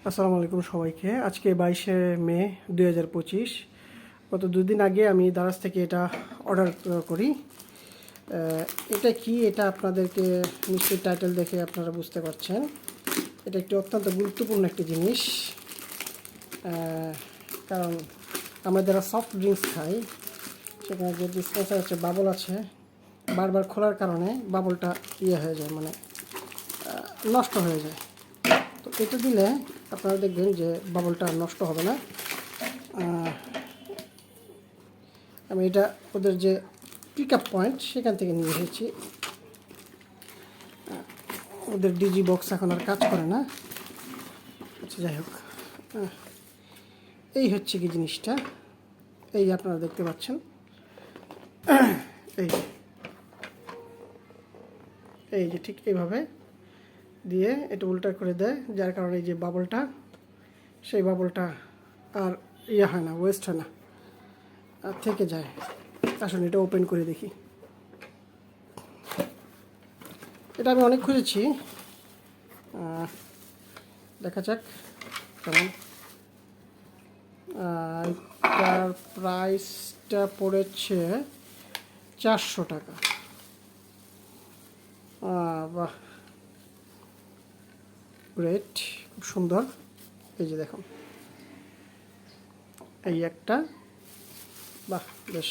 আসসালামু আলাইকুম সবাইকে। আজকে 22শে মে 2025। গত দুদিন আগে আমি দারাজ থেকে এটা অর্ডার করি। এটা কি, এটা আপনাদেরকে নিশ্চয়ই টাইটেল দেখে আপনারা বুঝতে পারছেন। এটা একটি অত্যন্ত গুরুত্বপূর্ণ একটি জিনিস, কারণ আমরা যারা সফট ড্রিঙ্কস খাই সেখানে যে ডিসপেন্সার আছে, বাবল আছে, বারবার খোলার কারণে বাবলটা হয়ে যায়, মানে নষ্ট হয়ে যায়। তো এটা দিলে আপনারা দেখবেন যে বাবলটা নষ্ট হবে না। আমি এটা ওদের যে পিক আপ পয়েন্ট সেখান থেকে নিয়ে এসেছি। ওদের ডিজি বক্স এখন আর কাজ করে না। আচ্ছা, যাই হোক, এই হচ্ছে কি জিনিসটা। এই আপনারা দেখতে পাচ্ছেন, এই এই যে ঠিক এইভাবে দিয়ে এটা উল্টা করে দেয়, যার কারণে এই যে বাবলটা, সেই বাবলটা আর হয় না, ওয়েস্ট হয় না, আর থেকে যায়। আসলে এটা ওপেন করে দেখি। এটা আমি অনেক খুঁজেছি, দেখা যাক কেমন। এটার প্রাইসটা পড়েছে 400 টাকা। বাহ, গ্রেট, খুব সুন্দর। এই যে দেখুন, এই একটা, বাহ, বেশ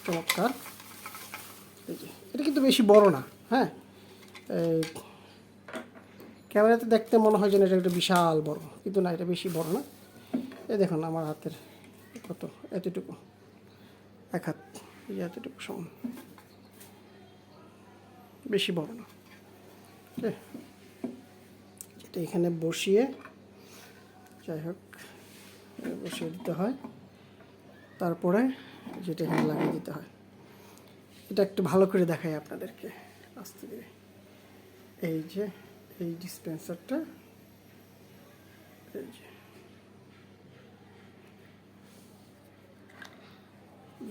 চমৎকার। এই যে এটা কিন্তু বেশি বড় না, হ্যাঁ, এই ক্যামেরাতে দেখতে মনে হয় যেন এটা একটা বিশাল বড়, কিন্তু না, এটা বেশি বড় না। এই দেখুন আমার হাতের কত, এতটুকু, এক হাত, এই এতটুকু সমান, বেশি বড় না। এটা এখানে বসিয়ে, যাই হোক, বসিয়ে দিতে হয়, তারপরে যেটা এখানে লাগিয়ে দিতে হয়। এটা একটু ভালো করে দেখাই আপনাদেরকে আস্তে ধীরে। এই যে এই ডিসপেন্সারটা, এই যে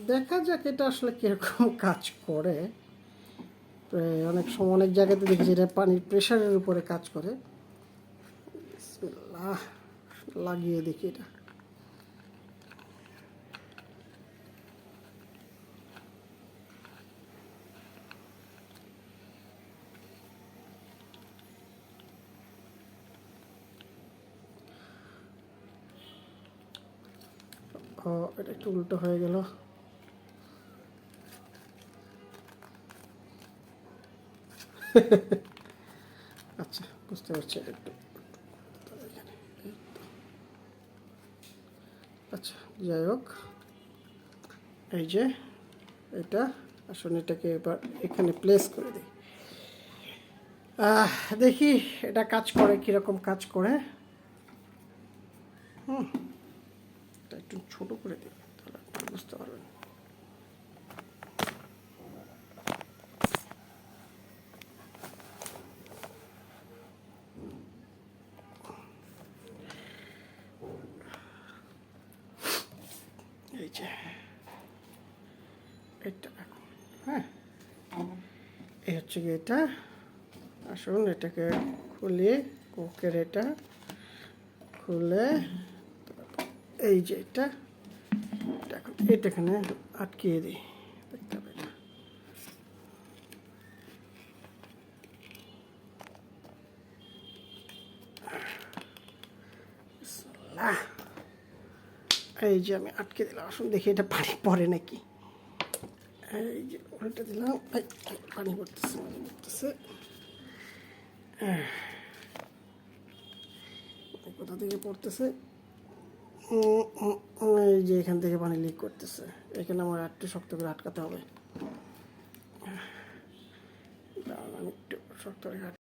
দেখা যাক এটা আসলে কীরকম কাজ করে। অনেক সময় অনেক জায়গাতে দেখেছি এটা পানির প্রেশারের উপরে কাজ করে। লাগিয়ে দেখি এটা। এটা একটু উল্টো হয়ে গেল। আচ্ছা, বুঝতে পারছি একটু। আচ্ছা, যাই হোক, এই যে এটা আসলে এটাকে এবার এখানে প্লেস করে দিই। দেখি এটা কাজ করে, কীরকম কাজ করে। এটা একটু ছোটো করে দিই, তাহলে আপনি বুঝতে পারবেন। এই যে এটা এখন, হ্যাঁ, এই হচ্ছে কি এটা। আসুন এটাকে খুলে, কোকের এটা খুলে, এই যে এটা এখন এটা এখানে আটকিয়ে দিই, দেখতে হবে এটা। এই যে আমি আটকে দিলাম। আসুন দেখি এটা পানি পড়ে নাকি। এই যে উল্টে দিলাম, পানি পড়তেছে, কোথা থেকে পড়তেছে, এই যে এখান থেকে পানি লিক করতেছে। এখানে আমার একটু শক্ত করে আটকাতে হবে। আমি একটু শক্ত করে